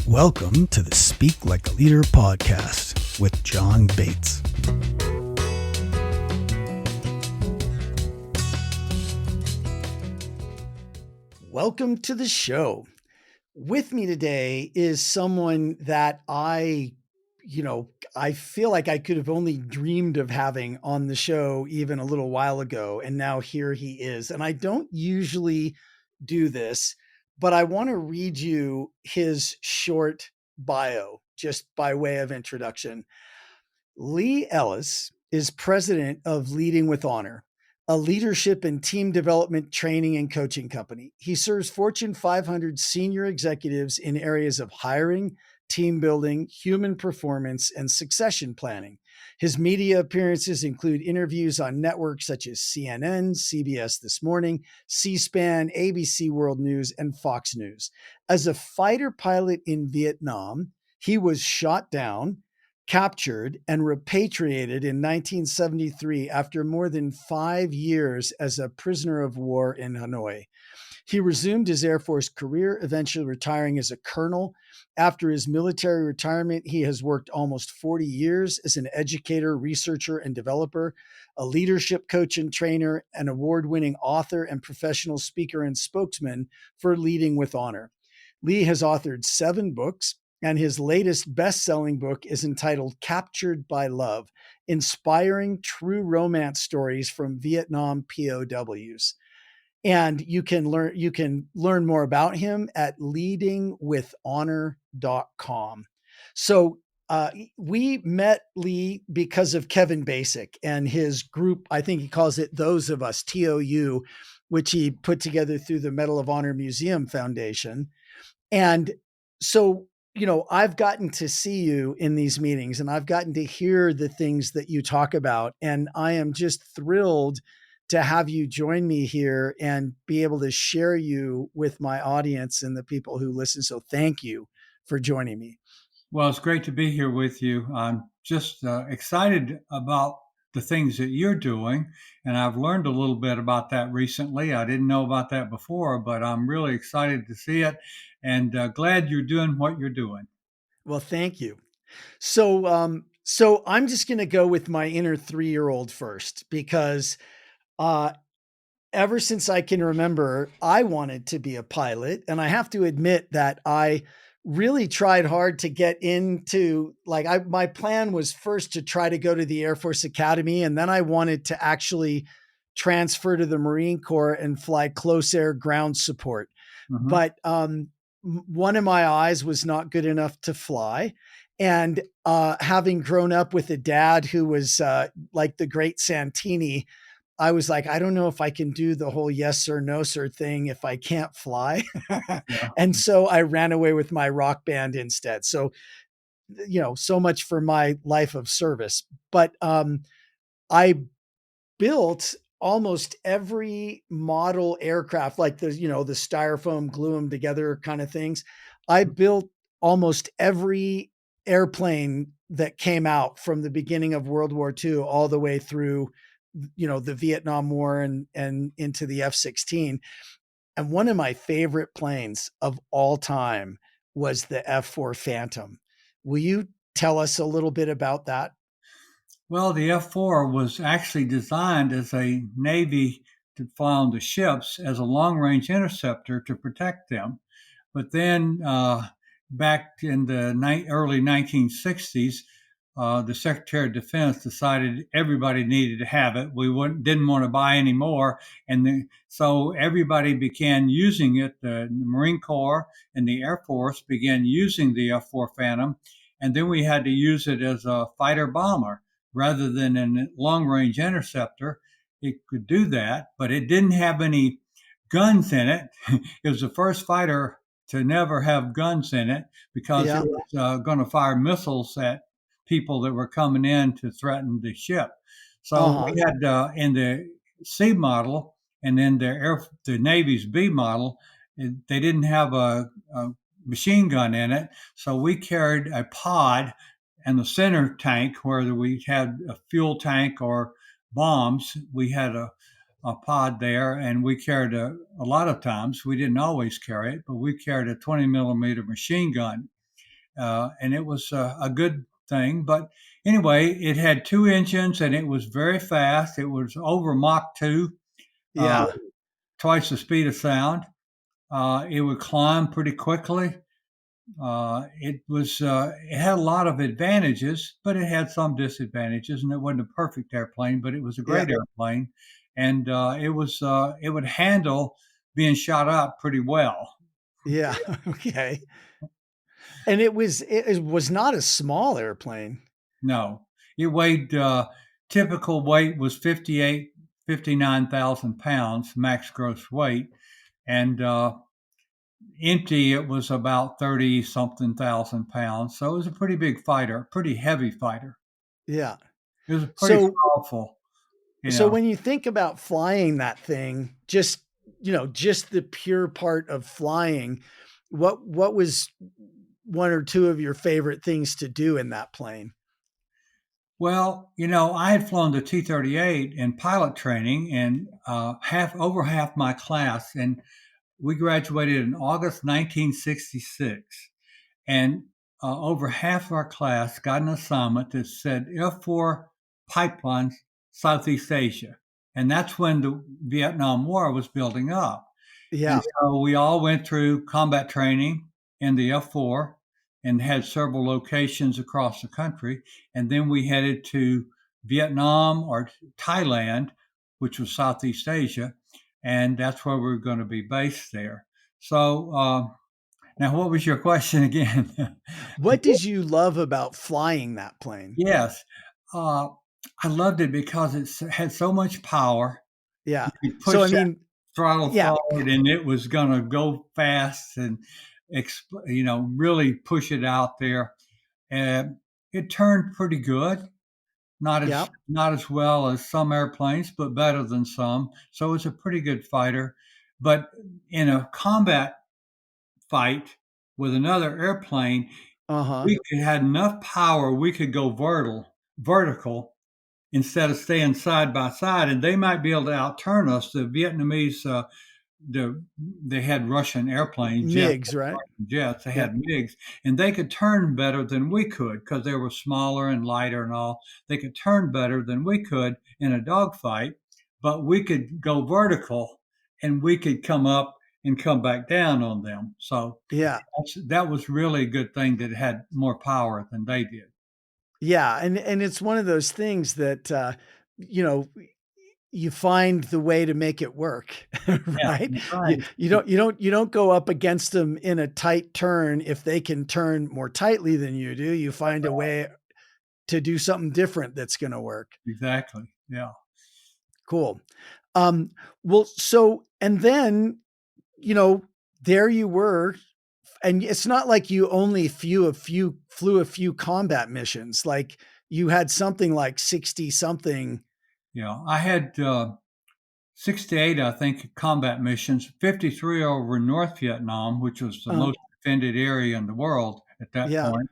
Welcome to the Speak Like a Leader podcast with John Bates. Welcome to the show. With me today is someone that I feel like I could have only dreamed of having on the show even a little while ago. And now here he is. And I don't usually do this, but I want to read you his short bio just by way of introduction. Lee Ellis is president of Leading with Honor, a leadership and team development training and coaching company. He serves Fortune 500 senior executives in areas of hiring, team building, human performance, and succession planning. His media appearances include interviews on networks such as CNN, CBS This Morning, C-SPAN, ABC World News, and Fox News. As a fighter pilot in Vietnam, he was shot down, captured, and repatriated in 1973 after more than 5 years as a prisoner of war in Hanoi. He resumed his Air Force career, eventually retiring as a colonel. After his military retirement, he has worked almost 40 years as an educator, researcher, and developer, a leadership coach and trainer, an award-winning author and professional speaker and spokesman for Leading with Honor. Lee has authored 7 books, and his latest best-selling book is entitled Captured by Love, Inspiring True Romance Stories from Vietnam POWs. And you can learn more about him at leadingwithhonor.com. So we met Lee because of Kevin Basic and his group. I think he calls it Those of Us, TOU, which he put together through the Medal of Honor Museum Foundation. And so, I've gotten to see you in these meetings and I've gotten to hear the things that you talk about. And I am just thrilled to have you join me here and be able to share you with my audience and the people who listen. So thank you for joining me. Well, it's great to be here with you. I'm just excited about the things that you're doing. And I've learned a little bit about that recently. I didn't know about that before, but I'm really excited to see it and glad you're doing what you're doing. Well, thank you. So I'm just going to go with my inner 3-year-old first, because ever since I can remember, I wanted to be a pilot. And I have to admit that I really tried hard to get into, my plan was first to try to go to the Air Force Academy. And then I wanted to actually transfer to the Marine Corps and fly close air ground support. Mhm. But one of my eyes was not good enough to fly. And having grown up with a dad who was like the great Santini, I was like, I don't know if I can do the whole yes sir, no sir thing if I can't fly. Yeah. And so I ran away with my rock band instead. So, so much for my life of service. But I built almost every model aircraft, like the styrofoam, glue them together kind of things. I built almost every airplane that came out from the beginning of World War II all the way through the Vietnam War and into the F-16. And one of my favorite planes of all time was the F-4 Phantom. Will you tell us a little bit about that? Well, the F-4 was actually designed as a Navy to fly on the ships as a long-range interceptor to protect them. But then back in the early 1960s, the Secretary of Defense decided everybody needed to have it. We didn't want to buy any more. And so everybody began using it. The Marine Corps and the Air Force began using the F-4 Phantom. And then we had to use it as a fighter bomber rather than a long-range interceptor. It could do that, but it didn't have any guns in it. It was the first fighter to never have guns in it because it was going to fire missiles at people that were coming in to threaten the ship. So we had in the C model and then the Navy's B model, they didn't have a machine gun in it. So we carried a pod and the center tank where we had a fuel tank or bombs. We had a pod there, and we carried a lot of times. We didn't always carry it, but we carried a 20 millimeter machine gun. and it was a good thing. But anyway, it had two engines and it was very fast. It was over Mach 2, uh, Yeah. twice the speed of sound. It would climb pretty quickly. It had a lot of advantages, but it had some disadvantages, and it wasn't a perfect airplane, but it was a Yeah. great airplane, and it would handle being shot up pretty well. Yeah. Okay. And it was not a small airplane. No, it weighed typical weight was 59,000 pounds max gross weight, and empty it was about 30 something thousand pounds. So it was a pretty big fighter, pretty heavy fighter. Yeah. It was pretty So powerful, you so know. when you think about flying that thing, just the pure part of flying, what was one or two of your favorite things to do in that plane? Well, I had flown the T-38 in pilot training, and half my class, and we graduated in August 1966, and over half our class got an assignment that said F4 pipelines, Southeast Asia, and that's when the Vietnam War was building up. And Yeah. so we all went through combat training in the F4 and had several locations across the country. And then we headed to Vietnam or Thailand, which was Southeast Asia. And that's where we are going to be based there. So, now what was your question again? What did you love about flying that plane? Yes. Uh, I loved it because had so much power. Yeah. You could So I push that mean, throttle yeah. forward and it was gonna go fast and really push it out there. And it turned pretty good. Yeah. Not as well as some airplanes, but better than some. So it's a pretty good fighter. But in a combat fight with another airplane, Uh-huh. we could had enough power, we could go vertical instead of staying side by side, and they might be able to outturn us. The Vietnamese the they had Russian airplanes, MiGs, right? jets. They Yeah. had MiGs, and they could turn better than we could because they were smaller and lighter and all. They could turn better than we could in a dogfight, but we could go vertical, and we could come up and come back down on them. So Yeah. that was really a good thing that it had more power than they did. Yeah, and it's one of those things that, you know, you find the way to make it work, Yeah, right? that's You right. you don't go up against them in a tight turn if they can turn more tightly than you do. You find a way to do something different that's gonna work. Exactly. Yeah. Cool. Um, well, so and then, you know, there you were, and it's not like you only flew a few combat missions, like, you had something like 60 something. Yeah. I had 68, I think, combat missions, 53 over North Vietnam, which was the uh most defended area in the world at that Yeah, point.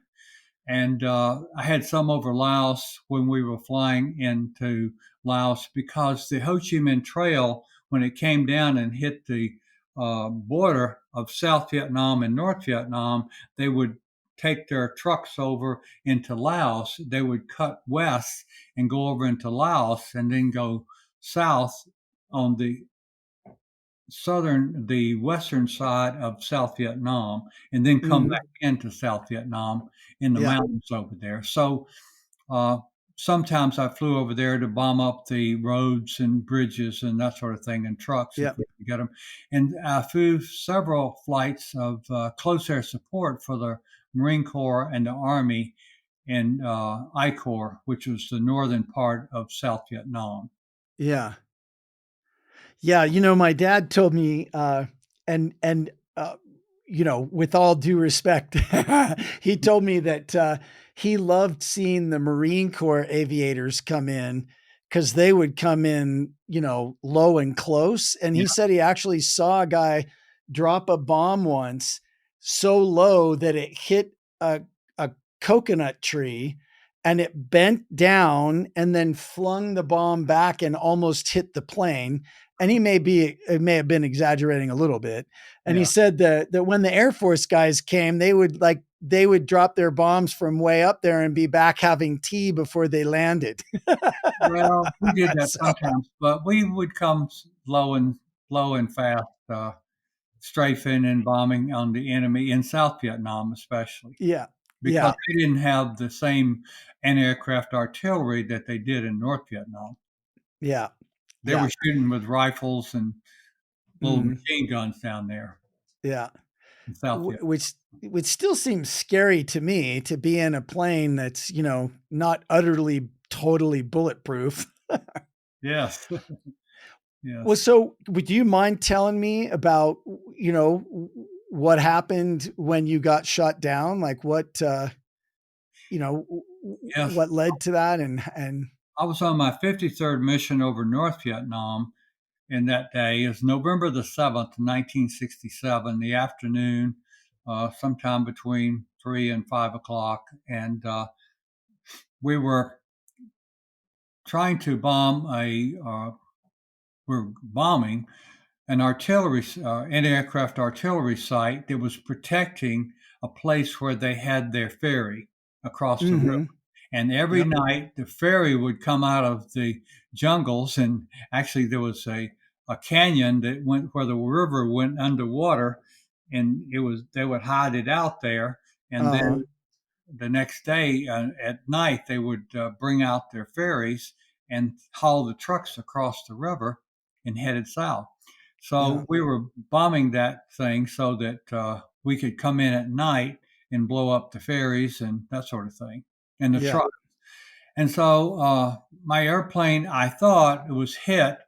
And I had some over Laos when we were flying into Laos because the Ho Chi Minh Trail, when it came down and hit the border of South Vietnam and North Vietnam, they would take their trucks over into Laos. They would cut west and go over into Laos and then go south on the western side of South Vietnam, and then come mhm, back into South Vietnam in the yeah, mountains over there. So uh, sometimes I flew over there to bomb up the roads and bridges and that sort of thing, and trucks if yeah, we could get them. And I flew several flights of close air support for the Marine Corps and the Army in I Corps, which was the northern part of South Vietnam. yeah. Yeah, my dad told me, and, uh, with all due respect, he told me that, he loved seeing the Marine Corps aviators come in because they would come in, low and close, and Yeah, he said he actually saw a guy drop a bomb once so low that it hit a coconut tree, and it bent down and then flung the bomb back and almost hit the plane, and it may have been exaggerating a little bit. And he yeah, said that when the Air Force guys came, they would like they would drop their bombs from way up there and be back having tea before they landed. Well, we did that So sometimes, but we would come low and fast, strafing and bombing on the enemy in South Vietnam, especially yeah, because yeah, they didn't have the same anti-aircraft artillery that they did in North Vietnam. yeah, They yeah, were shooting with rifles and little mm, machine guns down there yeah. in South Vietnam. Which still seems scary to me to be in a plane that's, not utterly, totally bulletproof. Yes, Well, yes, so would you mind telling me about, what happened when you got shot down? Like yes. what led to that and I was on my 53rd mission over North Vietnam, and that day is November the 7th, 1967, the afternoon, sometime between 3 and 5 o'clock. And we were trying to we're bombing an anti-aircraft artillery site that was protecting a place where they had their ferry across the river. Mhm. And every Yep. night the ferry would come out of the jungles, and actually there was a canyon that went where the river went underwater, and it was they would hide it out there, and Uh-huh. then the next day at night they would bring out their ferries and haul the trucks across the river and headed south. Yeah. So we were bombing that thing so that we could come in at night and blow up the ferries and that sort of thing, and the Yeah. truck. And so my airplane, I thought it was hit.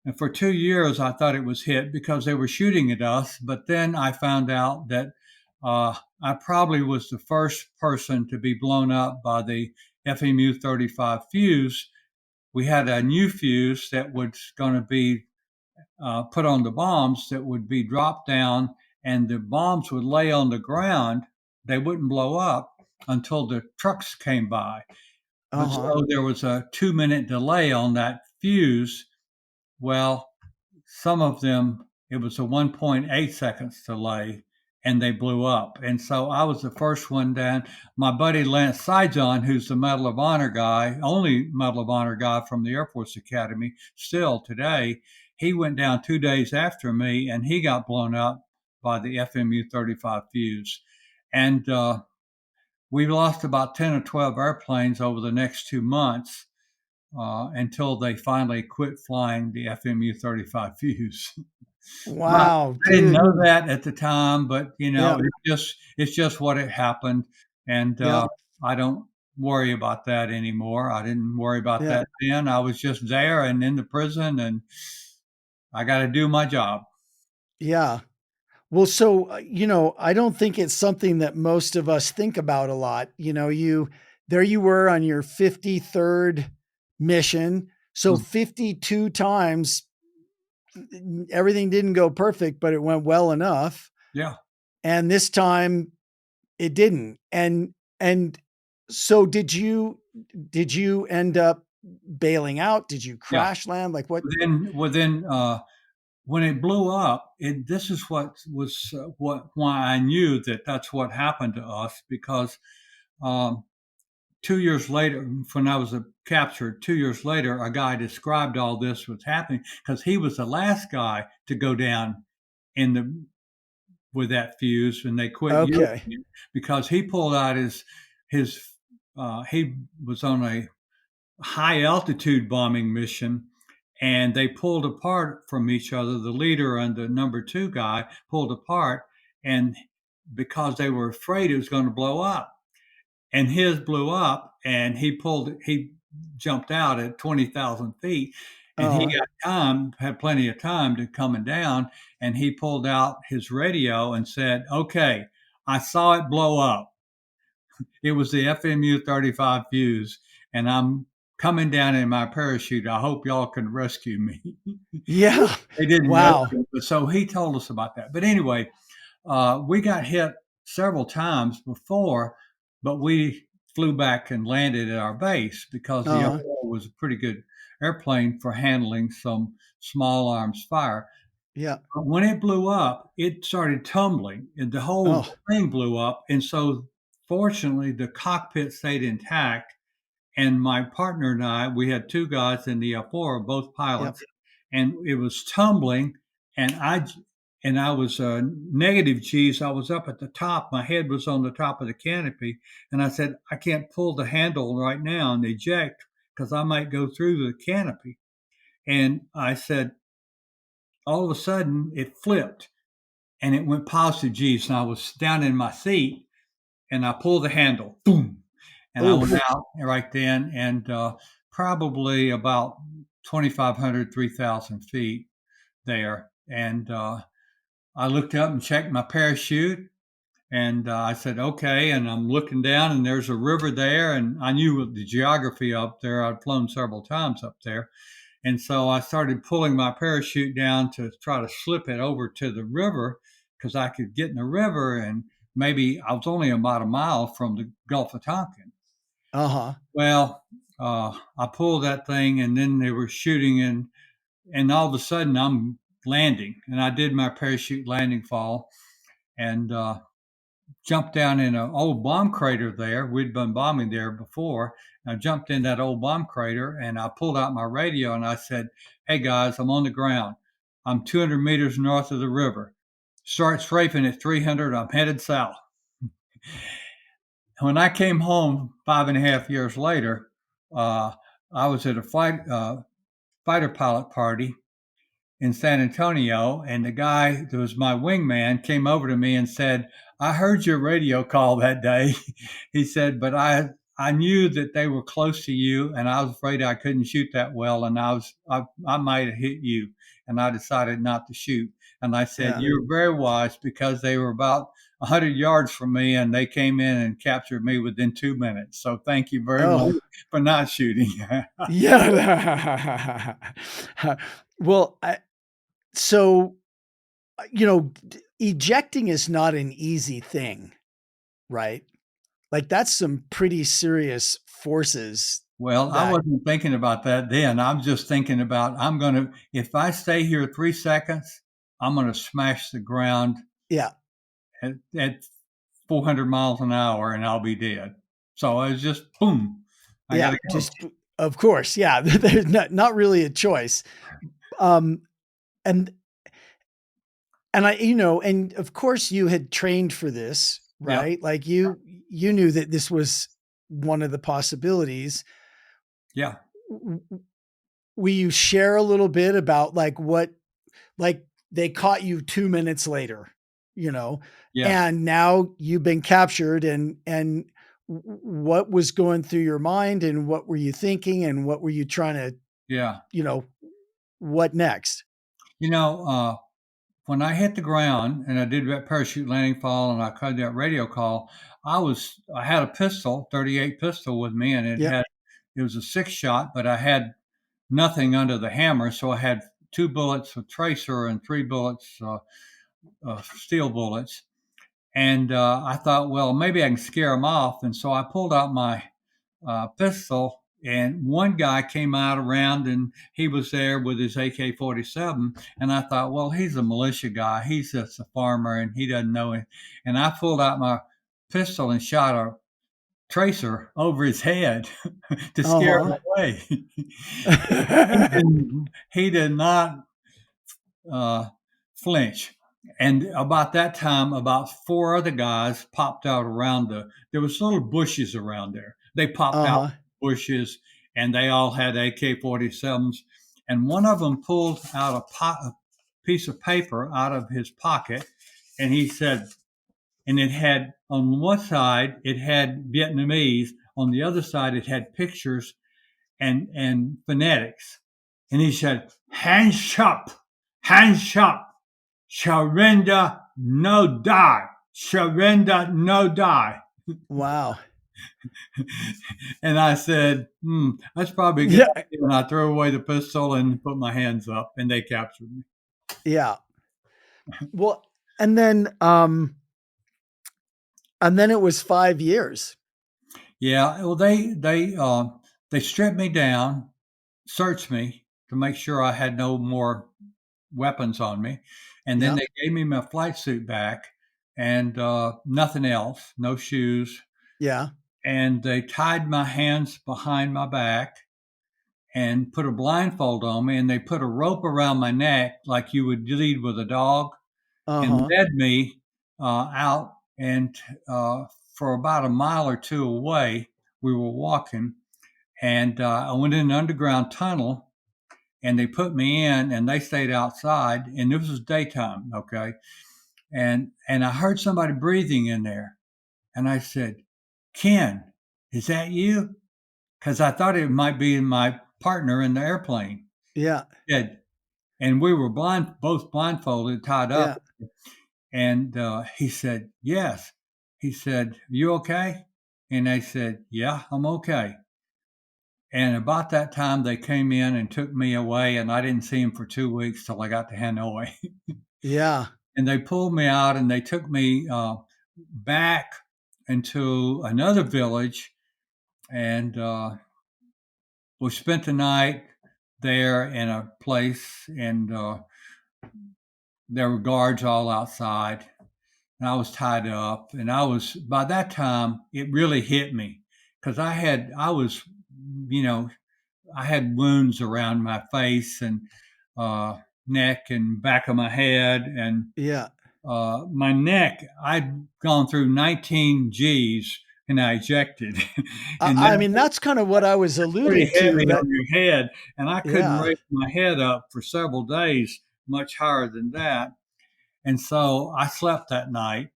And for 2 years, I thought it was hit because they were shooting at us. But then I found out that I probably was the first person to be blown up by the FMU 35 fuse. We had a new fuse that was going to be put on the bombs that would be dropped down, and the bombs would lay on the ground. They wouldn't blow up until the trucks came by. But Uh-huh. so there was a 2 minute delay on that fuse. Well, some of them, it was a 1.8 seconds delay and they blew up. And so I was the first one down. My buddy Lance Sijon, who's the Medal of Honor guy, only Medal of Honor guy from the Air Force Academy, still today, he went down 2 days after me and he got blown up by the FMU 35 fuse. And we lost about 10 or 12 airplanes over the next 2 months until they finally quit flying the FMU 35 fuse. But Wow, I didn't dude. know that at the time, but Yeah. it's just what it happened, and Yeah. I don't worry about that anymore. I didn't worry about Yeah. that then. I was just there and in the prison, and I got to do my job. Yeah. Well, so, I don't think it's something that most of us think about a lot. There you were on your 53rd mission. So Mm, 52 times everything didn't go perfect, but it went well enough. yeah, And this time it didn't. And so did you end up bailing out? Did you yeah. crash land? Like what? Within when it blew up, this is what why I knew that that's what happened to us because. Um, 2 years later, when I was captured, 2 years later, a guy described all this was happening because he was the last guy to go down in the with that fuse, and they quit using Okay. it because he pulled out his he was on a high altitude bombing mission. And they pulled apart from each other. The leader and the number two guy pulled apart, and because they were afraid it was going to blow up and his blew up and he jumped out at 20,000 feet and he Uh, got had plenty of time to coming down and he pulled out his radio and said, okay, I saw it blow up. It was the FMU 35 fuse and I'm coming down in my parachute. I hope y'all can rescue me. yeah. They didn't Wow. rescue, but so he told us about that. But anyway, we got hit several times before, but we flew back and landed at our base because the Uh, F-4 was a pretty good airplane for handling some small arms fire. yeah. But when it blew up, it started tumbling and the whole Oh, thing blew up. And so fortunately, the cockpit stayed intact. And my partner and I, we had two guys in the F4, both Yep. pilots, and it was tumbling. And I was negative G, so I was up at the top. My head was on the top of the canopy, and I said, I can't pull the handle right now and eject because I might go through the canopy. And I said, all of a sudden, it flipped and it went positive G's, and I was down in my seat, and I pulled the handle, boom, and I Oh, went out right then, and probably about 2,500, 3,000 feet there. And I looked up and checked my parachute, and I said, okay. And I'm looking down, and there's a river there, and I knew the geography up there. I'd flown several times up there. And so I started pulling my parachute down to try to slip it over to the river because I could get in the river. And maybe I was only about a mile from the Gulf of Tonkin. uh-huh. Well, I pulled that thing, and then they were shooting, and all of a sudden I'm landing, and I did my parachute landing fall, and jumped down in an old bomb crater there. We'd been bombing there before. I jumped in that old bomb crater, and I pulled out my radio, and I said, "Hey guys, I'm on the ground. I'm 200 meters north of the river. Start strafing at 300. I'm headed south." When I came home 5.5 years later, uh, I was at a fighter pilot party in San Antonio, and the guy that was my wingman came over to me and said, "I heard your radio call that day." He said, "But I knew that they were close to you, and I was afraid I couldn't shoot that well, and I might have hit you, and I decided not to shoot." And I said, Yeah. "You're very wise because they were about 100 yards from me, and they came in and captured me within 2 minutes. So thank you very much Oh, for not shooting." yeah. Well, so, ejecting is not an easy thing, right? Like, that's some pretty serious forces Well, I that wasn't thinking about that then. I'm just thinking about if I stay here 3 seconds, I'm going to smash the ground yeah, at 400 miles an hour and I'll be dead. So I was just boom, I got yeah, to go. just of course, yeah, there's not really a choice. Um, and and of course you had trained for this, Yep. right? Like, you knew that this was one of the possibilities. Yeah. W Will you share a little bit about, like, like, they caught you 2 minutes later, you know, Yes. and now you've been captured, and what was going through your mind, and what were you thinking, and what were you trying to, Yeah. you know, what next? You know, when I hit the ground and I did that parachute landing fall and I cut that radio call, I had a pistol, 38 pistol with me, and Yep. it was a 6 shot, but I had nothing under the hammer, so I had 2 bullets of tracer and 3 bullets steel bullets. And I thought, well, maybe I can scare them off, and so I pulled out my pistol, and one guy came out around, and he was there with his AK-47, and I thought, well, he's a militia guy. He's just a farmer, and he doesn't know it. And I pulled out my pistol and shot a tracer over his head to scare him Uh-huh. away. He did not uh, flinch. And about that time, about 4 other guys popped out around there was little bushes around there. They popped out Uh-huh. bushes, and they all had AK-47s. And one of them pulled out a piece of paper out of his pocket, and he said, and it had, on one side, it had Vietnamese. On the other side, it had pictures and phonetics. And he said, hands up, surrender, no die, surrender, no die." Wow. And I said, that's probably a good Yeah, idea. And I threw away the pistol and put my hands up, and they captured me. yeah. Well, and then, um and then it was 5 years. Yeah, well, they stripped me down, searched me to make sure I had no more weapons on me, and then Yep. they gave me my flight suit back and nothing else, no shoes. Yeah. and they tied my hands behind my back and put a blindfold on me, and they put a rope around my neck like you would lead with a dog, and Uh-huh. led me out. And for about a mile or two away, we were walking, and I went in an underground tunnel, and they put me in, and they stayed outside, and this was daytime, okay. And I heard somebody breathing in there, and I said, "Ken, is that you?" Because I thought it might be my partner in the airplane. Yeah. Said, and we were both blindfolded, tied up. Yeah. And he said, "Yes." He said, "You okay?" And I said, "Yeah, I'm okay." And about that time, they came in and took me away, and I didn't see him for 2 weeks till I got to Hanoi. Yeah. And they pulled me out and they took me back into another village, and we spent the night there in a place, and there were guards all outside, and I was tied up, and I was by that time it really hit me because I was, you know, I had wounds around my face and uh, neck and back of my head and Yeah. my neck. I'd gone through 19 G's and I ejected, and I mean, that's kind of what I was pretty alluding to, heavy that on your head, and I couldn't yeah. raise my head up for several days, much higher than that. And so I slept that night,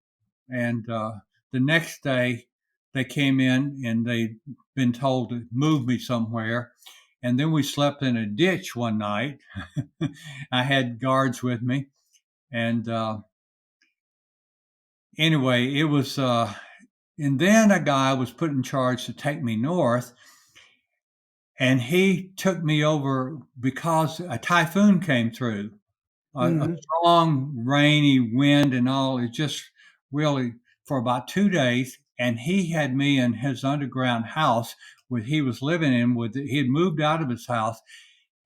and the next day they came in and they'd been told to move me somewhere. And then we slept in a ditch one night. I had guards with me, and anyway, it was. And then a guy was put in charge to take me north, and he took me over because a typhoon came through, a Mhm. strong rainy wind and all. It just really for about 2 days, and he had me in his underground house where he was living in. With he had moved out of his house,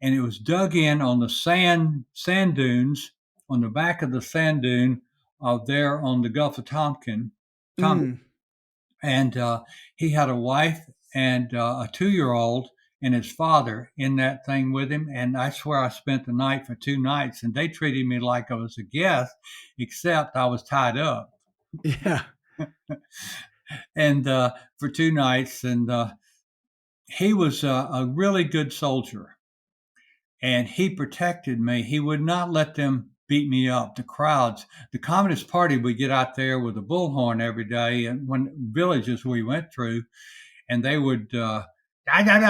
and it was dug in on the sand dunes on the back of the sand dune there on the Gulf of Tonkin, Mm. and he had a wife and a 2 year old and his father in that thing with him. And I swear I spent the night for 2 nights, and they treated me like I was a guest, except I was tied up. Yeah. And for 2 nights, and he was a really good soldier, and he protected me. He would not let them beat me up. The crowds, the Communist Party would get out there with a bullhorn every day, and when villages we went through, and they would and Yeah.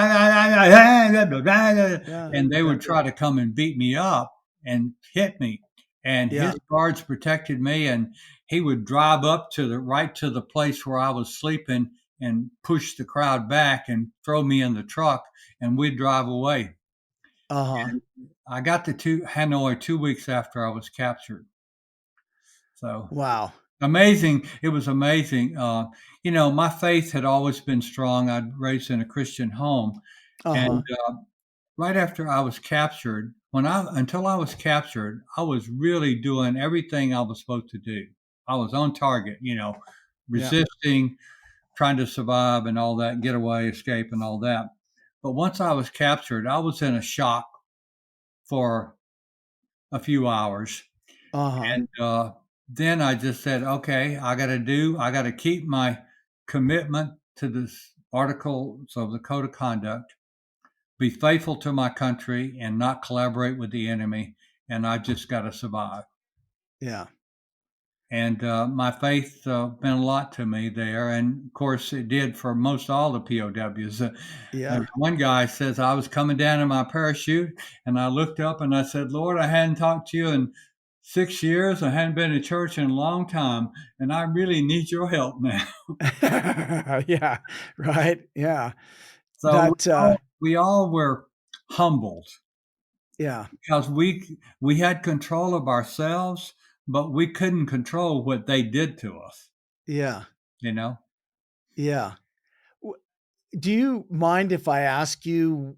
they Yeah. would try to come and beat me up and hit me. And Yeah. his guards protected me, and he would drive up to the right to the place where I was sleeping and push the crowd back and throw me in the truck, and we'd drive away. Uh-huh. And I got to Hanoi 2 weeks after I was captured. So Wow. amazing. It was amazing. My faith had always been strong. I'd raised in a Christian home. And Uh-huh. right after I was captured, until I was captured, I was really doing everything I was supposed to do. I was on target, Yeah. resisting, trying to survive and all that, get away, escape and all that. But once I was captured, I was in a shock for a few hours. Uh-huh. And then I just said, okay, I got to keep my commitment to this articles of the code of conduct, be faithful to my country, and not collaborate with the enemy. And I just got to survive. Yeah. And my faith meant a lot to me there. And of course, it did for most all the POWs. Yeah. One guy says, I was coming down in my parachute and I looked up and I said, Lord, I hadn't talked to you in 6 years. I hadn't been to church in a long time. And I really need your help now. Yeah. Right. Yeah. So That we all were humbled yeah. because we had control of ourselves, but we couldn't control what they did to us, Yeah. you know? Yeah. W Do you mind if I ask you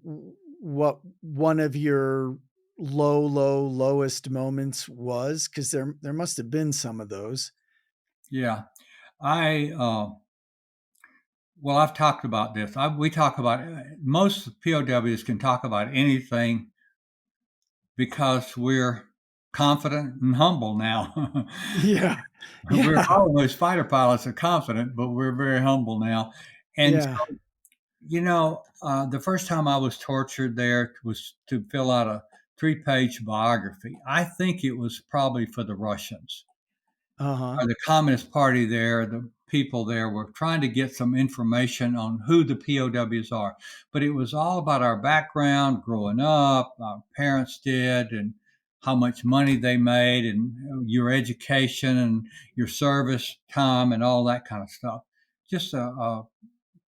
what one of your lowest moments was? Because there must have been some of those. Yeah. I Well, I've talked about this. We talk about most POWs can talk about anything because we're confident and humble now. Yeah. We're Yeah. always fighter pilots are confident, but we're very humble now. And Yeah. the first time I was tortured there was to fill out a 3-page biography. I think it was probably for the Russians Uh-huh. or the Communist Party there. The people there were trying to get some information on who the POWs are. But it was all about our background growing up, our parents did, and how much money they made, and your education and your service time, and all that kind of stuff. Just a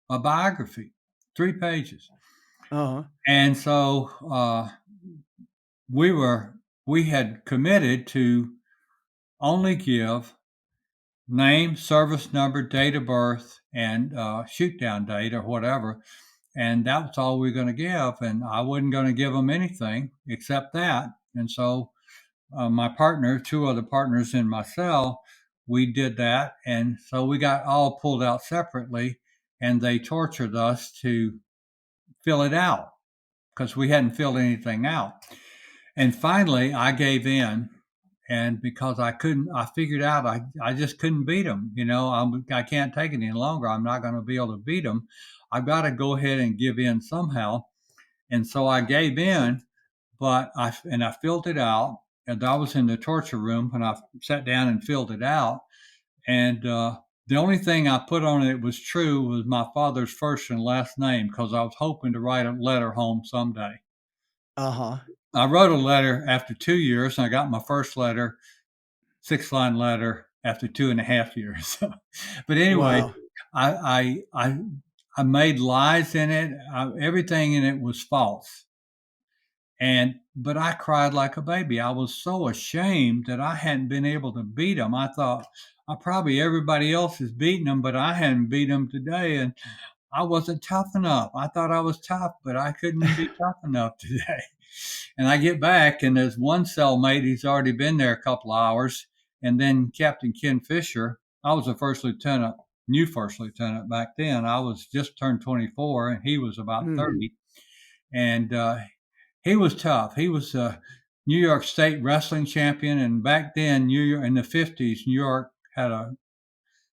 biography, 3 pages. Uh-huh. And so we were we had committed to only give name, service number, date of birth, and shoot down date or whatever. And that was all we were going to give. And I wasn't going to give them anything except that. And so my partner, 2 other partners in my cell, we did that. And so we got all pulled out separately and they tortured us to fill it out because we hadn't filled anything out. And finally, I gave in. And because I couldn't, I figured out I just couldn't beat them. I can't take it any longer. I'm not going to be able to beat them. I've got to go ahead and give in somehow. And so I gave in, but I filled it out. And I was in the torture room when I sat down and filled it out. And the only thing I put on it that was true was my father's first and last name because I was hoping to write a letter home someday. Uh-huh. I wrote a letter after 2 years, and I got my first letter, 6-line letter, after 2.5 years. But anyway, Wow. I, I I I made lies in it. Everything in it was false, but I cried like a baby. I was so ashamed that I hadn't been able to beat them. I thought probably everybody else is beating them, but I hadn't beat them today, and I wasn't tough enough. I thought I was tough, but I couldn't be tough enough today. And I get back, and there's one cellmate. He's already been there a couple of hours. And then Captain Ken Fisher. I was a first lieutenant, new first lieutenant back then. I was just turned 24, and he was about Hmm. 30. And he was tough. He was a New York State wrestling champion. And back then, New York in the 50s, New York had a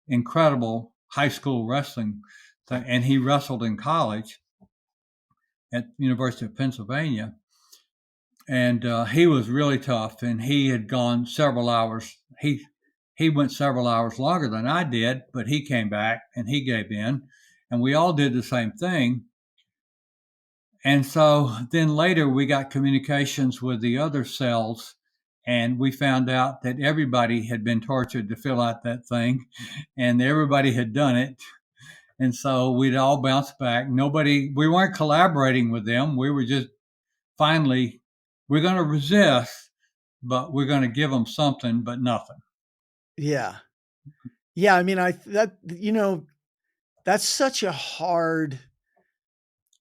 incredible high school wrestling thing, and he wrestled in college at University of Pennsylvania. And he was really tough, and he had gone several hours. He went several hours longer than I did, but he came back and he gave in, and we all did the same thing. And so then later we got communications with the other cells, and we found out that everybody had been tortured to fill out that thing, and everybody had done it. And so we'd all bounce back. We weren't collaborating with them. We were just finally, we're going to resist, but we're going to give them something, but nothing. Yeah. Yeah, I mean, that's such a hard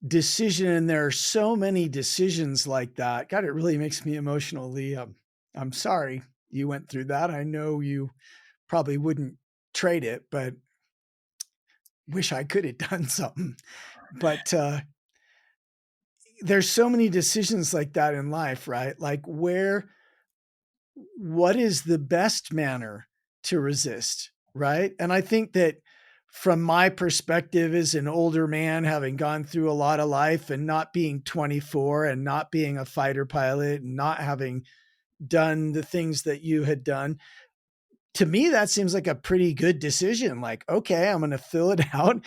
decision, and there are so many decisions like that. God, it really makes me emotional, Lee. I'm sorry you went through that. I know you probably wouldn't trade it, but wish I could have done something. But there's so many decisions like that in life, right? Like what is the best manner to resist, right? And I think that from my perspective as an older man, having gone through a lot of life and not being 24 and not being a fighter pilot and not having done the things that you had done, to me, that seems like a pretty good decision. Like, okay, I'm going to fill it out,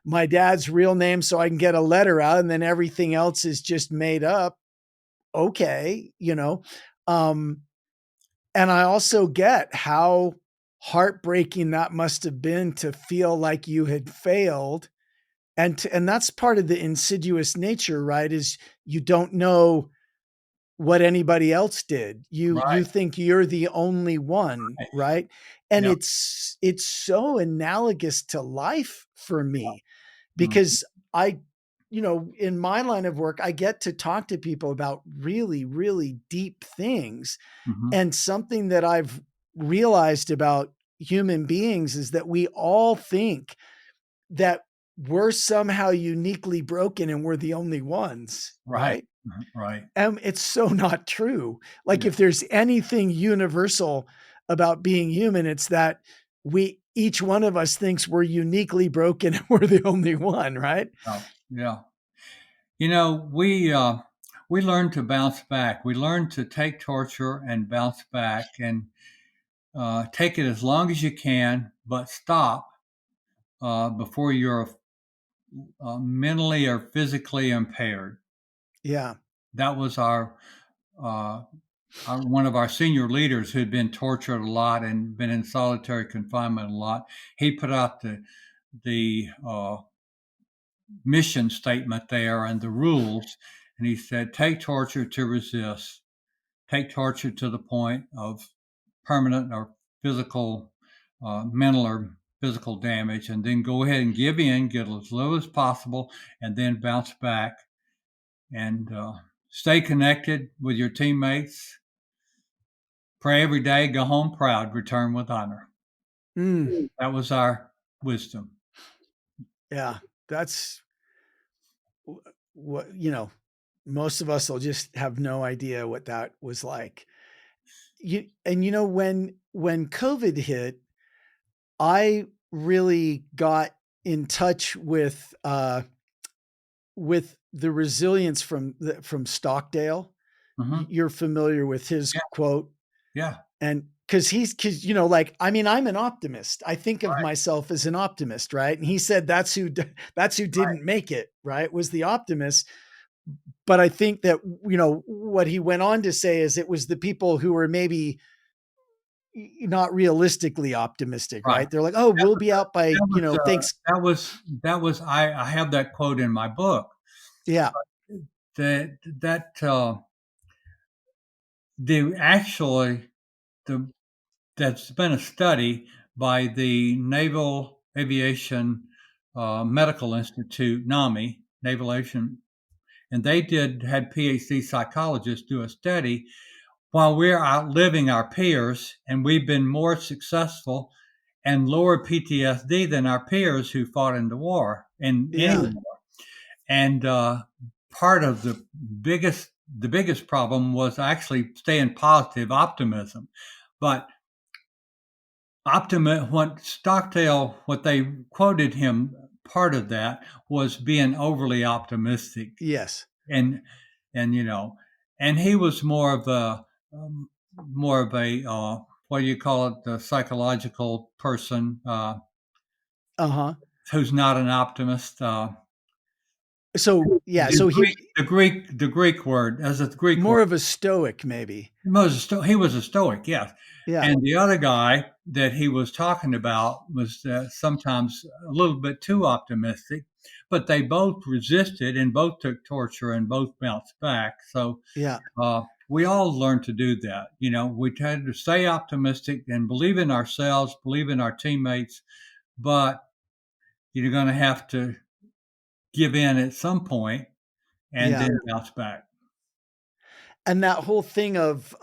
my dad's real name, so I can get a letter out, and then everything else is just made up. Okay, um, and I also get how heartbreaking that must have been to feel like you had failed. And that's part of the insidious nature, right? Is you don't know what anybody else did. You Right. think you're the only one, right? And Yeah. it's so analogous to life for me Mm-hmm. because in my line of work, I get to talk to people about really, really deep things. Mm-hmm. And something that I've realized about human beings is that we all think that we're somehow uniquely broken and we're the only ones, Right. right? Right. It's so not true. Like, Yeah. if there's anything universal about being human, it's that we each one of us thinks we're uniquely broken and we're the only one, right? Yeah. Yeah. We learn to bounce back. We learn to take torture and bounce back, and take it as long as you can, but stop before you're mentally or physically impaired. Yeah. That was uh, one of our senior leaders who'd been tortured a lot and been in solitary confinement a lot. He put out the mission statement there and the rules, and he said, "Take torture to resist. Take torture to the point of permanent or physical, mental or physical damage, and then go ahead and give in, get as low as possible, and then bounce back and stay connected with your teammates. Pray every day, go home proud, return with honor." Mm, That was our wisdom. yeah. That's what, most of us will just have no idea what that was like. When COVID hit, I really got in touch with the resilience from Stockdale. Hmm. You're familiar with his Yeah, quote, yeah, and because like, I mean, I'm an optimist. I think of right, myself as an optimist, right? And he said that's who right, didn't make it, right? Was the optimist. But I think that, what he went on to say is it was the people who were maybe not realistically optimistic, right. right? They're like, oh, That we'll was be out by, that was thanks. I have that quote in my book. Yeah. That the actually the that's been a study by the Naval Aviation Medical Institute, NAMI, Naval Aviation, and they had PhD psychologists do a study. While we're outliving our peers, and we've been more successful and lower PTSD than our peers who fought in the war, in any Yeah. war. And part of the biggest problem was actually staying positive, optimism. But what Stockdale, what they quoted him, part of that was being overly optimistic, Yes. and and and he was um, more of a what do you call it, the psychological person Uh-huh. who's not an optimist. So, yeah, The so Greek, the Greek word as a Greek word. more of a stoic maybe. He was a Stoic, yes. Yeah. And the other guy that he was talking about was sometimes a little bit too optimistic, but they both resisted and both took torture and both bounced back. So Yeah. we all learn to do that. We tend to stay optimistic and believe in ourselves, believe in our teammates, but you're going to have to give in at some point and Yeah. then bounce back. And that whole thing of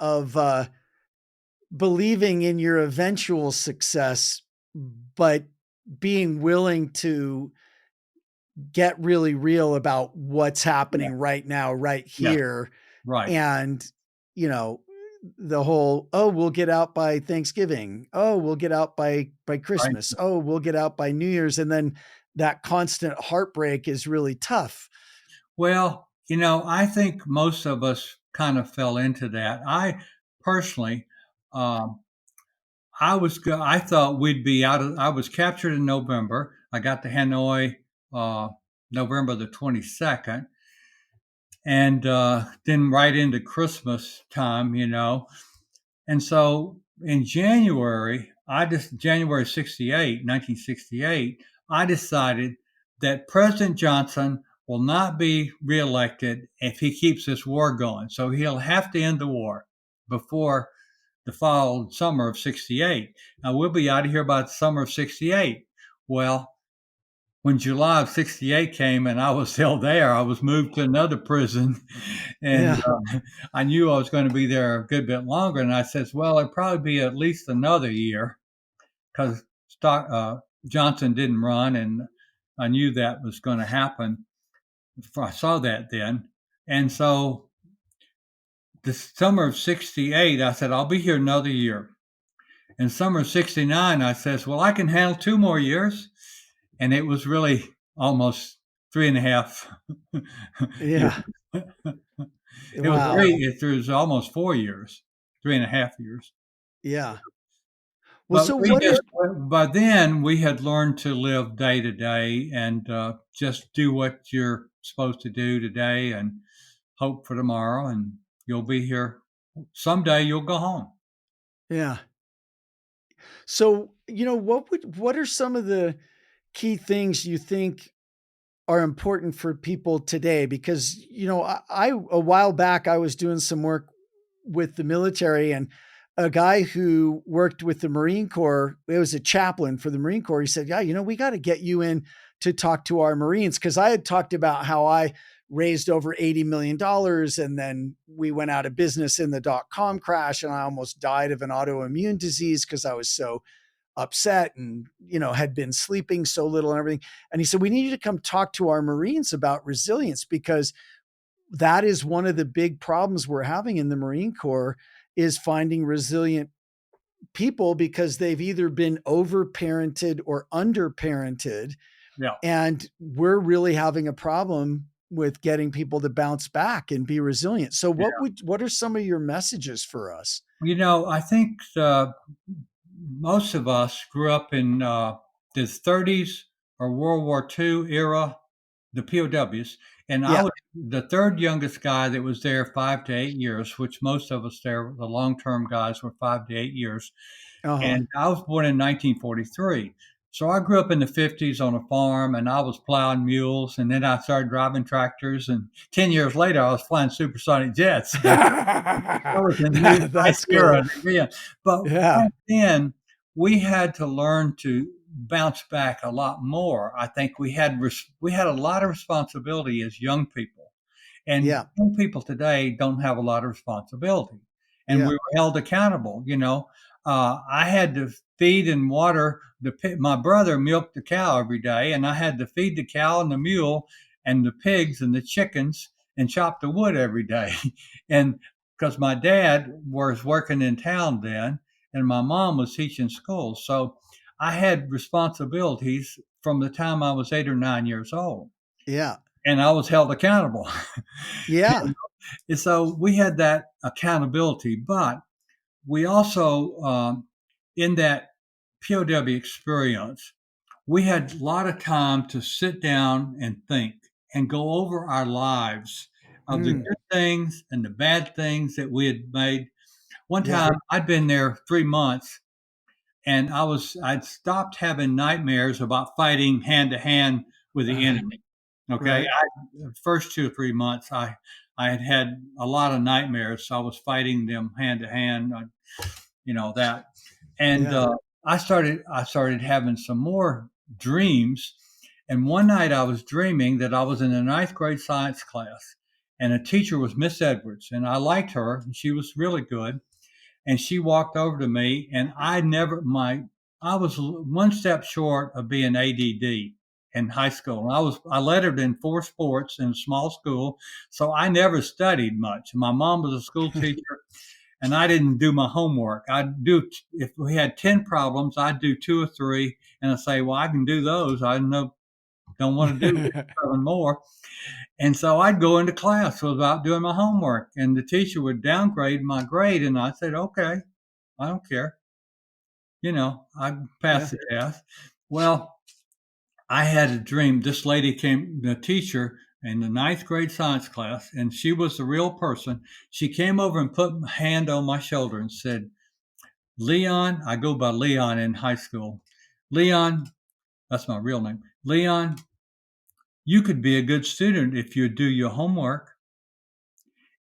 believing in your eventual success, but being willing to get really real about what's Yeah. happening right now, right Yes. here. Right. And, you know, the whole, oh, we'll get out by Thanksgiving. Oh, we'll get out by Right. Christmas. Oh, we'll get out by New Year's. And then that constant heartbreak is really tough. Well, I think most of us kind of fell into that. I personally, um, I thought we'd be out of. I was captured in November. I got to Hanoi uh, November the 22nd, and then right into Christmas time, And so in January 68, 1968, I decided that President Johnson will not be reelected if he keeps this war going. So he'll have to end the war before the fall summer of 68. Now we'll be out of here by the summer of 68. Well, when July of 68 came and I was still there, I was moved to another prison. And Yeah. I knew I was going to be there a good bit longer. And I says, well, it'd probably be at least another year because Johnson didn't run. And I knew that was going to happen. I saw that then. And so the summer of 68, I said, I'll be here another year. In summer of 69, I says, well, I can handle 2 more years. And it was really almost 3.5 years. Yeah. It was Wow. great. It was almost 4 years, 3.5 years. Yeah. Well, But so what are by then we had learned to live day to day and just do what you're supposed to do today and hope for tomorrow. And you'll be here someday. You'll go home. yeah. So, what are some of the key things you think are important for people today? Because, I a while back I was doing some work with the military, and a guy who worked with the Marine Corps, it was a chaplain for the Marine Corps. He said, "Yeah, we got to get you in to talk to our Marines." Cause I had talked about how I raised over $80 million, and then we went out of business in the dot-com crash, and I almost died of an autoimmune disease because I was so upset and, had been sleeping so little and everything. And he said, we need you to come talk to our Marines about resilience, because that is one of the big problems we're having in the Marine Corps, is finding resilient people, because they've either been overparented or underparented. Yeah. And we're really having a problem with getting people to bounce back and be resilient. So what are some of your messages for us? I think most of us grew up in the 30s or World War II era, the POWs, and I Yeah. was the third youngest guy that was there 5 to 8 years, which most of us there, the long-term guys, were 5 to 8 years. Uh-huh. And I was born in 1943. So I grew up in the 50s on a farm and I was plowing mules and then I started driving tractors. And 10 years later, I was flying supersonic jets. That was a new nice That's era cool. to be in. But Yeah. back then, we had to learn to bounce back a lot more. I think we had a lot of responsibility as young people, and Yeah. young people today don't have a lot of responsibility, and Yeah. we were held accountable. I had to feed and water the pig. My brother milked the cow every day, and I had to feed the cow and the mule and the pigs and the chickens and chop the wood every day. And because my dad was working in town then, and my mom was teaching school, so I had responsibilities from the time I was 8 or 9 years old, Yeah. and I was held accountable. Yeah. And so we had that accountability, but we also, in that POW experience, we had a lot of time to sit down and think and go over our lives of the Mm. good things and the bad things that we had made. One Yeah. time I'd been there 3 months and I'd stopped having nightmares about fighting hand to hand with the Uh, enemy. Okay. right. The first 2 or 3 months, I had had a lot of nightmares. So I was fighting them hand to hand, that. And Yeah. I started having some more dreams. And one night I was dreaming that I was in a ninth grade science class and a teacher was Miss Edwards. And I liked her and she was really good. And she walked over to me and I was one step short of being ADD in high school. And I lettered in 4 sports in a small school. So I never studied much. My mom was a school teacher and I didn't do my homework. If we had 10 problems, I'd do 2 or 3 and I'd say, well, I can do those. I don't want to do 7 more. And so I'd go into class without doing my homework and the teacher would downgrade my grade. And I said, okay, I don't care. I passed Yeah. the test. Well, I had a dream. This lady came, the teacher in the ninth grade science class, and she was the real person. She came over and put a hand on my shoulder and said, Leon, I go by Leon in high school. Leon, that's my real name. Leon, you could be a good student if you do your homework.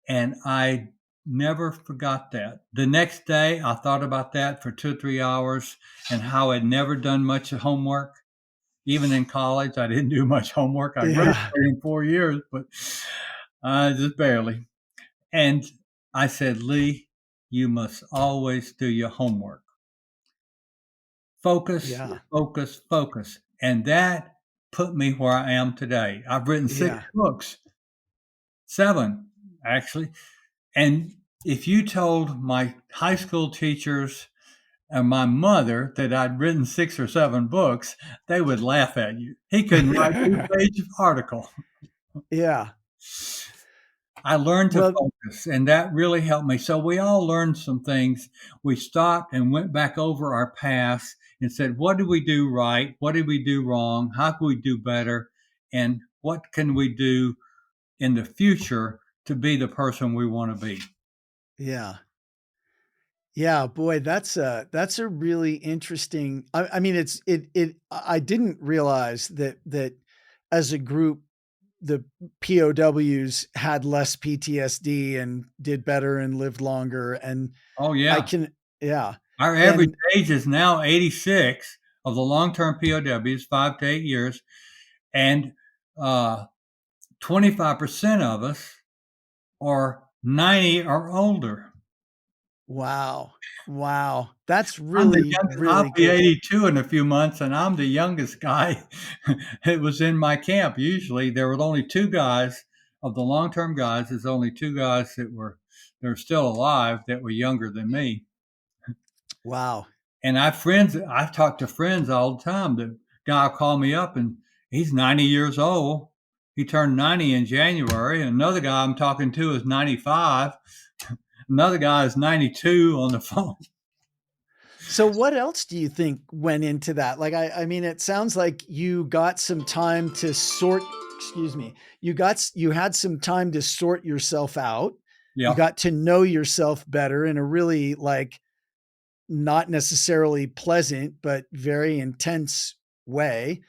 And I never forgot that. The next day, I thought about that for 2 or 3 hours and how I'd never done much homework. Even in college, I didn't do much homework. I graduated Yeah. in 4 years, but just barely. And I said, Lee, you must always do your homework. Focus, Yeah. focus, focus. And that put me where I am today. I've written six Yeah. books, seven actually. And if you told my high school teachers and my mother that I'd written 6 or 7 books, they would laugh at you. He couldn't write 2 page article. Yeah. I learned to Well, focus, and that really helped me. So we all learned some things. We stopped and went back over our past and said, what did we do right? What did we do wrong? How can we do better? And what can we do in the future to be the person we want to be? yeah. Yeah, boy, that's a really interesting I mean, I didn't realize that as a group, the POWs had less PTSD and did better and lived longer, and Oh, I yeah. can yeah, Our average and age is now 86 of the long term POWs, 5 to 8 years. And uh, 25% of us are 90 or older. wow. Wow. That's I'm the really, youngest. I'll really be cool. 82 in a few months, and I'm the youngest guy. It was in my camp. Usually, there were only 2 guys of the long-term guys. There's only 2 guys that are still alive that were younger than me. Wow. And I've talked to friends all the time. The guy will call me up, and he's 90 years old. He turned 90 in January. Another guy I'm talking to is 95. Another guy is 92 on the phone. So what else do you think went into that? Like, I mean, it sounds like you got some time to sort, excuse me, you had some time to sort yourself out. You Yeah. got to know yourself better in a really like not necessarily pleasant, but very intense way.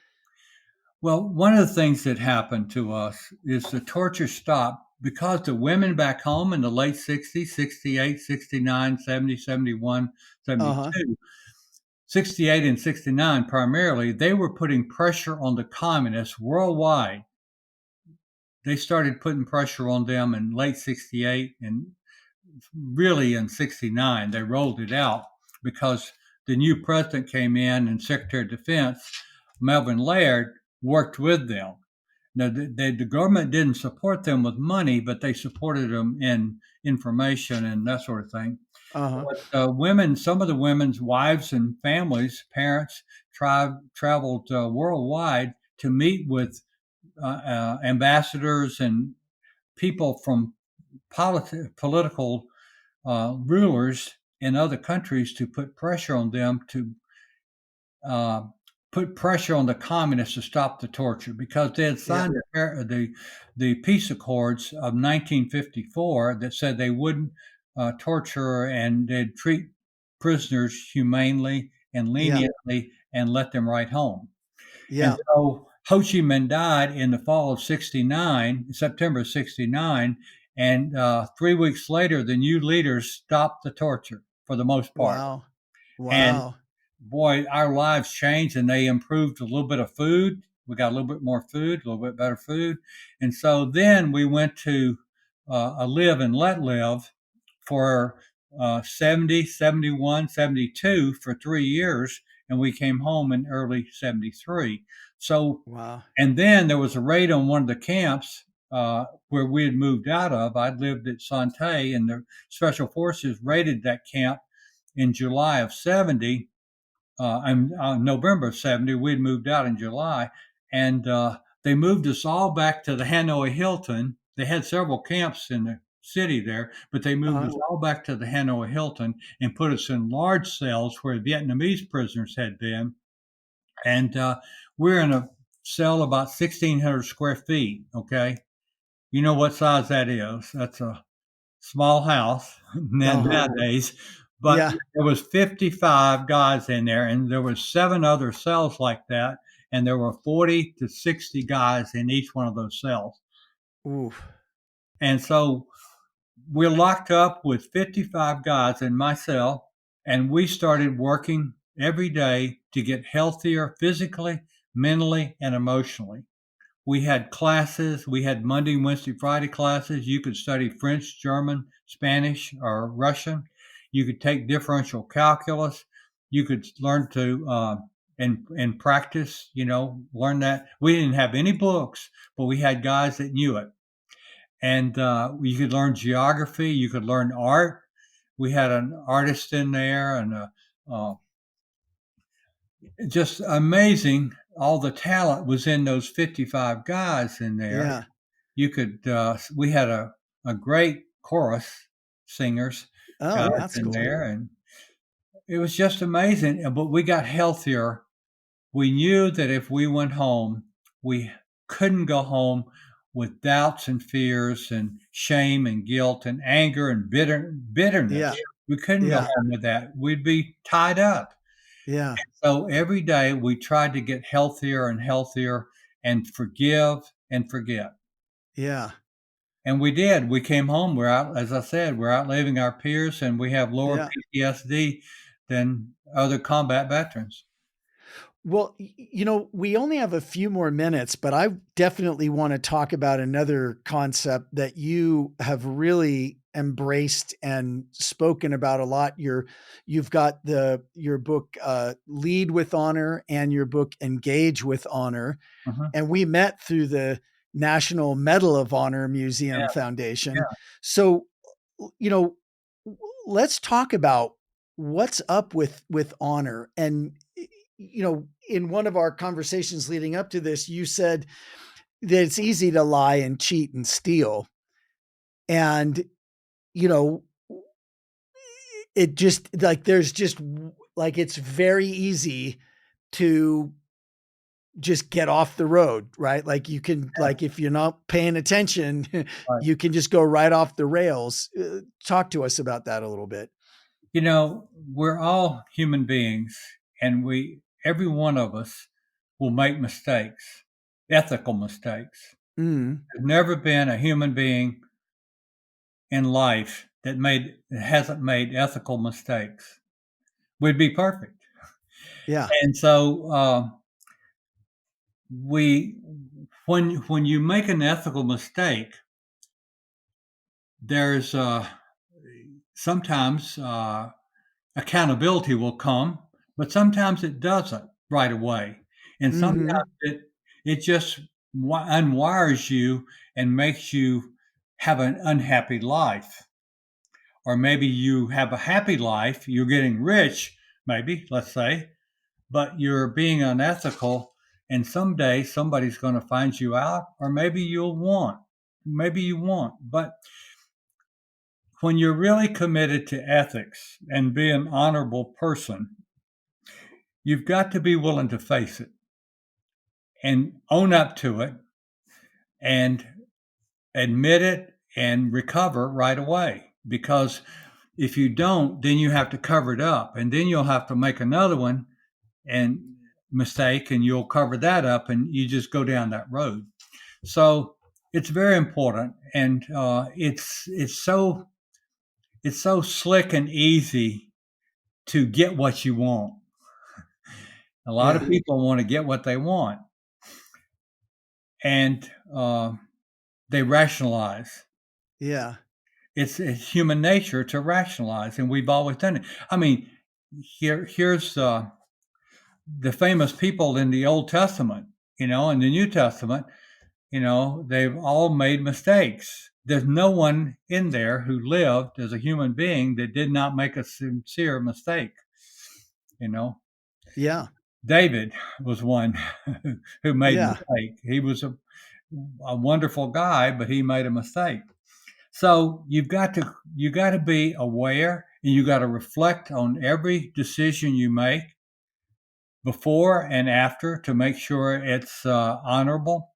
Well, one of the things that happened to us is the torture stopped because the women back home in the late 60s, 68, 69, 70, 71, Uh-huh. 72, 68 and 69 primarily, they were putting pressure on the communists worldwide. They started putting pressure on them in late 68 and really in 69. They rolled it out because the new president came in and Secretary of Defense, Melvin Laird, worked with them. Now, the government didn't support them with money, but they supported them in information and that sort of thing. Uh-huh. But women, some of the women's wives and families, parents, traveled worldwide to meet with ambassadors and people from political rulers in other countries to put pressure on them to uh, put pressure on the communists to stop the torture because they had Yeah. signed the peace accords of 1954 that said they wouldn't torture and they'd treat prisoners humanely and Yeah. leniently and let them write home. And Yeah. so Ho Chi Minh died in the fall of 69, September of 69. And 3 weeks later, the new leaders stopped the torture for the most part. Wow. And Wow. boy, our lives changed and they improved a little bit of food. We got a little bit more food, a little bit better food. And so then we went to a live and let live for 70, 71, 72 for 3 years. And we came home in early 73. So, Wow. and then there was a raid on one of the camps where we had moved out of. I'd lived at Sante, and the Special Forces raided that camp in July of 70 in November of 70. We had moved out in July, and they moved us all back to the Hanoi Hilton. They had several camps in the city there, but they moved Uh-huh. us all back to the Hanoi Hilton and put us in large cells where Vietnamese prisoners had been. And we're in a cell about 1,600 square feet. Okay. You know what size that is? That's a small house Uh-huh. nowadays, but Yeah. there was 55 guys in there, and there was 7 other cells like that, and there were 40 to 60 guys in each one of those cells. Ooh. And so we're locked up with 55 guys in my cell, and we started working every day to get healthier physically, mentally, and emotionally. We had classes. We had Monday, Wednesday, Friday classes. You could study French, German, Spanish, or Russian. You could take differential calculus. You could learn to and practice, learn that. We didn't have any books, but we had guys that knew it. And you could learn geography, you could learn art. We had an artist in there, and uh, just amazing. All the talent was in those 55 guys in there. Yeah. You could, we had a great chorus singers, Oh, guys that's in cool. there, and it was just amazing. But we got healthier. We knew that if we went home, we couldn't go home with doubts and fears and shame and guilt and anger and bitterness. Yeah. We couldn't go Yeah. home with that. We'd be tied up. Yeah. So every day we tried to get healthier and healthier and forgive and forget. Yeah. And we did. We came home. We're out, as I said, we're outliving our peers, and we have lower Yeah. PTSD than other combat veterans. Well, we only have a few more minutes, but I definitely want to talk about another concept that you have really embraced and spoken about a lot. You've got your book Lead with Honor and your book Engage with Honor, Uh-huh. and we met through the National Medal of Honor Museum Yeah, Foundation. yeah. So, you know, let's talk about what's up with honor. And in one of our conversations leading up to this, you said that it's easy to lie and cheat and steal. And, you know, it just like there's just like it's very easy to just get off the road, right? Like you can, like if you're not paying attention, Right. you can just go right off the rails. Talk to us about that a little bit. We're all human beings, and every one of us will make mistakes, ethical mistakes. Mm, There's never been a human being in life that hasn't made ethical mistakes. We'd be perfect. yeah. And so we when you make an ethical mistake, there's sometimes accountability will come, but sometimes it doesn't right away, and sometimes Hmm. it just unwires you and makes you have an unhappy life, or maybe you have a happy life, you're getting rich, maybe let's say, but you're being unethical, and someday somebody's going to find you out, or maybe you won't, but when you're really committed to ethics and be an honorable person, you've got to be willing to face it and own up to it and admit it and recover right away. Because if you don't, then you have to cover it up, and then you'll have to make another one and mistake, and you'll cover that up, and you just go down that road. So it's very important, and it's so slick and easy to get what you want. A lot of Yeah. people want to get what they want, and they rationalize. Yeah. It's human nature to rationalize, and we've always done it. I mean, here's the famous people in the Old Testament, in the New Testament. They've all made mistakes. There's no one in there who lived as a human being that did not make a sincere mistake. You know, Yeah. David was one who made a Yeah. mistake. He was a wonderful guy, but he made a mistake. So you got to be aware, and you got to reflect on every decision you make before and after to make sure it's honorable.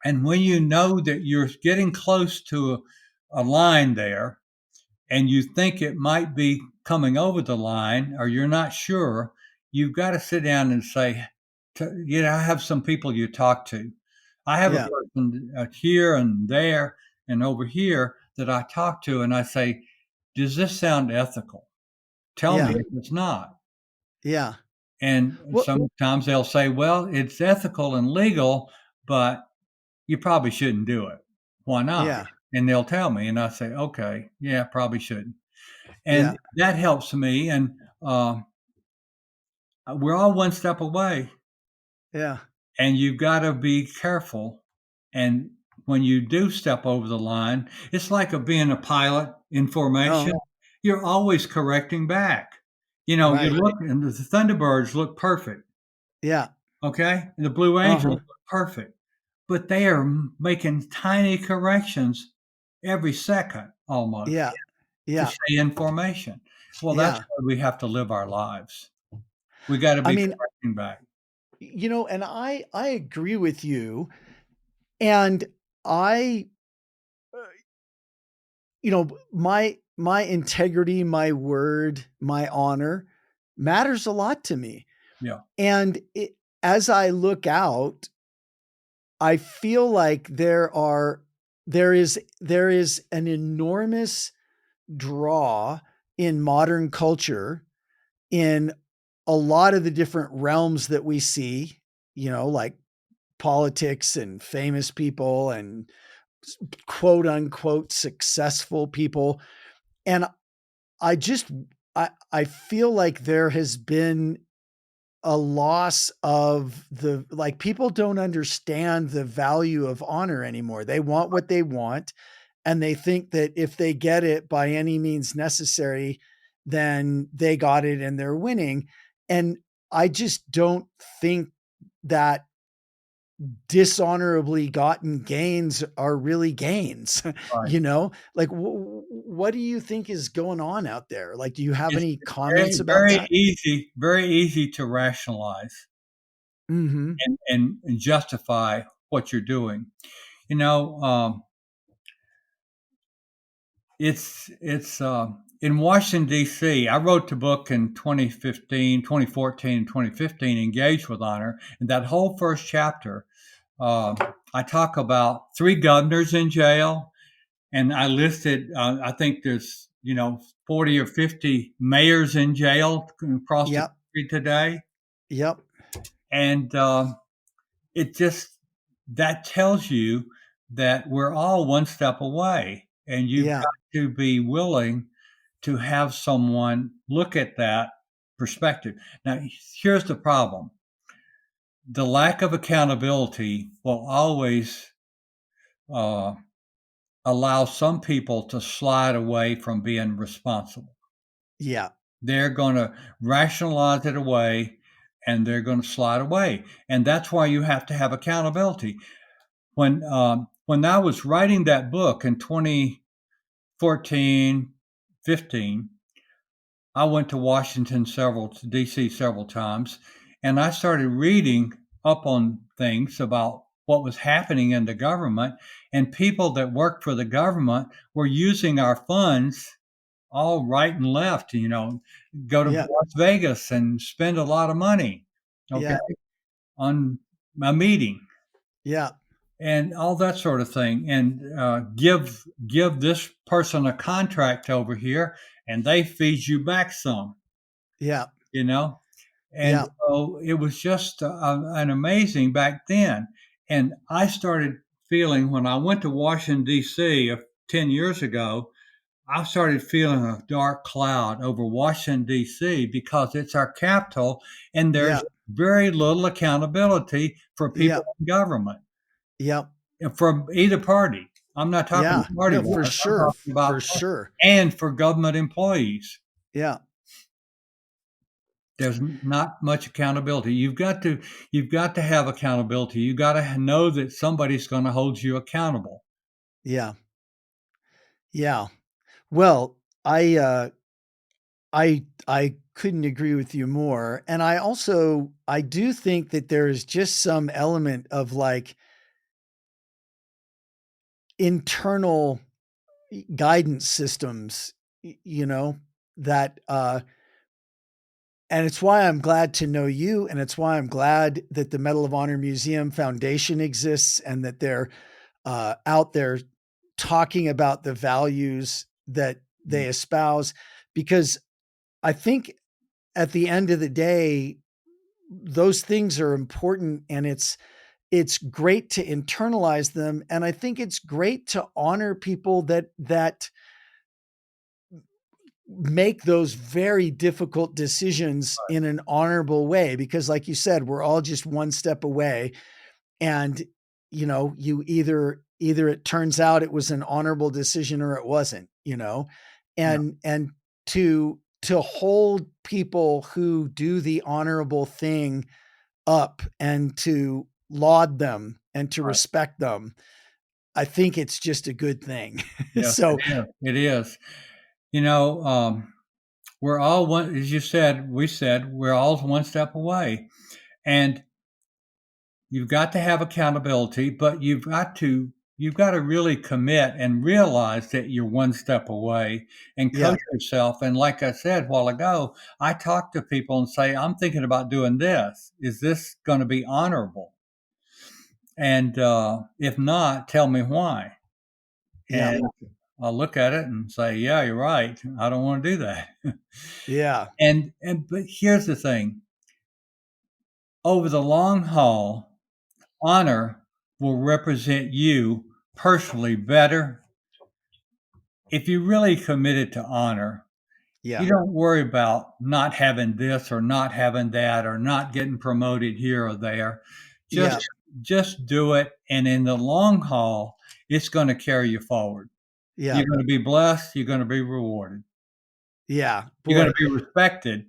And when you know that you're getting close to a line there, and you think it might be coming over the line, or you're not sure, you've got to sit down and say, I have some people you talk to. I have a Yeah. person here and there and over here that I talk to, and I say, does this sound ethical? Tell me Yeah. if it's not. Yeah. And Well, sometimes they'll say, well, it's ethical and legal, but you probably shouldn't do it. Why not? yeah. And they'll tell me, and I say, okay, yeah, probably shouldn't. And Yeah. that helps me. And We're all one step away, Yeah. and you've got to be careful. And when you do step over the line, it's like being a pilot in formation. Oh, You're always correcting back. You right. look, and the Thunderbirds look perfect, Yeah. okay? And the Blue Angels Uh-huh. look perfect, but they are making tiny corrections every second almost Yeah. to Yeah. stay in formation. Well, that's Yeah. how we have to live our lives. We got to I be mean, correcting back. and I agree with you. And I, my integrity, my word, my honor matters a lot to me. Yeah, And as I look out, I feel like there is an enormous draw in modern culture in a lot of the different realms that we see, like politics and famous people and quote unquote successful people. And I just I feel like there has been a loss of the like people don't understand the value of honor anymore. They want what they want, and they think that if they get it by any means necessary, then they got it and they're winning. And I just don't think that dishonorably gotten gains are really gains. right. Like what do you think is going on out there? Like, do you have It's any very, comments about very that? easy, very easy to rationalize Mhm. and justify what you're doing. You know, it's in Washington D.C. I wrote the book in 2015, 2014, and 2015, Engaged with Honor, and that whole first chapter, uh, I talk about 3 governors in jail, and I listed, I think there's 40 or 50 mayors in jail across the Yep. country today, Yep. and it just that tells you that we're all one step away, and you've Yeah. got to be willing to have someone look at that perspective. Now, here's the problem: the lack of accountability will always uh, allow some people to slide away from being responsible. Yeah. They're going to rationalize it away, and they're going to slide away, and that's why you have to have accountability. When I was writing that book in 2014, 15, I went to Washington to DC several times, and I started reading up on things about what was happening in the government, and people that worked for the government were using our funds all right and left, go to Yeah. Las Vegas and spend a lot of money, okay, Yeah. on a meeting Yeah. and all that sort of thing, and give this person a contract over here, and they feed you back some, Yeah. you know. And Yeah. so it was just an amazing back then. And I started feeling when I went to Washington D.C. 10 years ago, I started feeling a dark cloud over Washington D.C. because it's our capital, and Yeah. there's very little accountability for Yeah. people in government Yeah. from either party. I'm not talking Yeah. party No, for wise. I'm sure. talking For about sure. and for government employees. Yeah. There's not much accountability. You've got to have accountability. You've got to know that somebody's going to hold you accountable. Yeah. Yeah. Well, I couldn't agree with you more. And I do think that there is just some element of like internal guidance systems, that and it's why I'm glad to know you, and it's why I'm glad that the Medal of Honor Museum Foundation exists and that they're out there talking about the values that they espouse, because I think at the end of the day, those things are important, and it's great to internalize them, and I think it's great to honor people that make those very difficult decisions in an honorable way, because like you said, we're all just one step away. And, you either it turns out it was an honorable decision or it wasn't, Yeah. and to hold people who do the honorable thing up and to laud them and to Right. respect them, I think it's just a good thing. Yes, So, it is. It is. You know, we're all one, as you said, we said, we're all one step away. And you've got to have accountability, but you've got to really commit and realize that you're one step away and yeah, coach yourself. And like I said a while ago, I talk to people and say, I'm thinking about doing this. Is this going to be honorable? And if not, tell me why. yeah, And I'll look at it and say, yeah, you're right. I don't want to do that. yeah, And but here's the thing. Over the long haul, honor will represent you personally better. If you really committed to honor, you yeah, don't worry about not having this or not having that or not getting promoted here or there. Just yeah, just do it, and in the long haul, it's going to carry you forward. yeah, You're going to be blessed, you're going to be rewarded. yeah. You're going Boy, to be respected.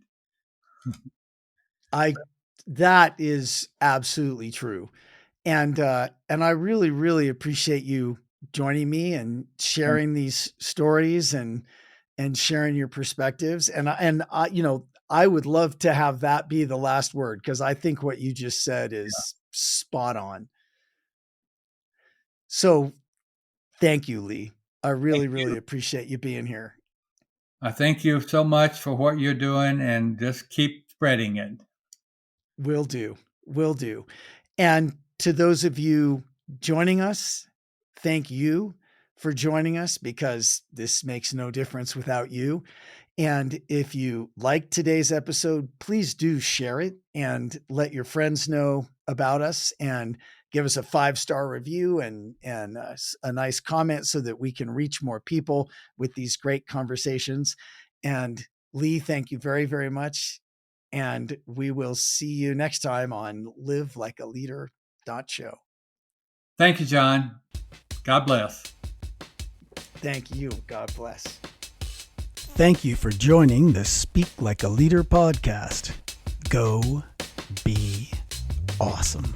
I that is absolutely true. And I really, really appreciate you joining me and sharing these stories and sharing your perspectives. I would love to have that be the last word, because I think what you just said is spot on. So thank you, Lee. I Thank really, really you. appreciate you being here. I thank you so much for what you're doing, and just keep spreading it. Will do. Will do. And to those of you joining us, thank you for joining us, because this makes no difference without you. And if you like today's episode, please do share it and let your friends know about us, and give us a 5-star review and a nice comment so that we can reach more people with these great conversations. And Lee, thank you very, very much. And we will see you next time on Live Like a Leader Show. Thank you, John. God bless. Thank you. God bless. Thank you for joining the Speak Like a Leader podcast. Go be awesome.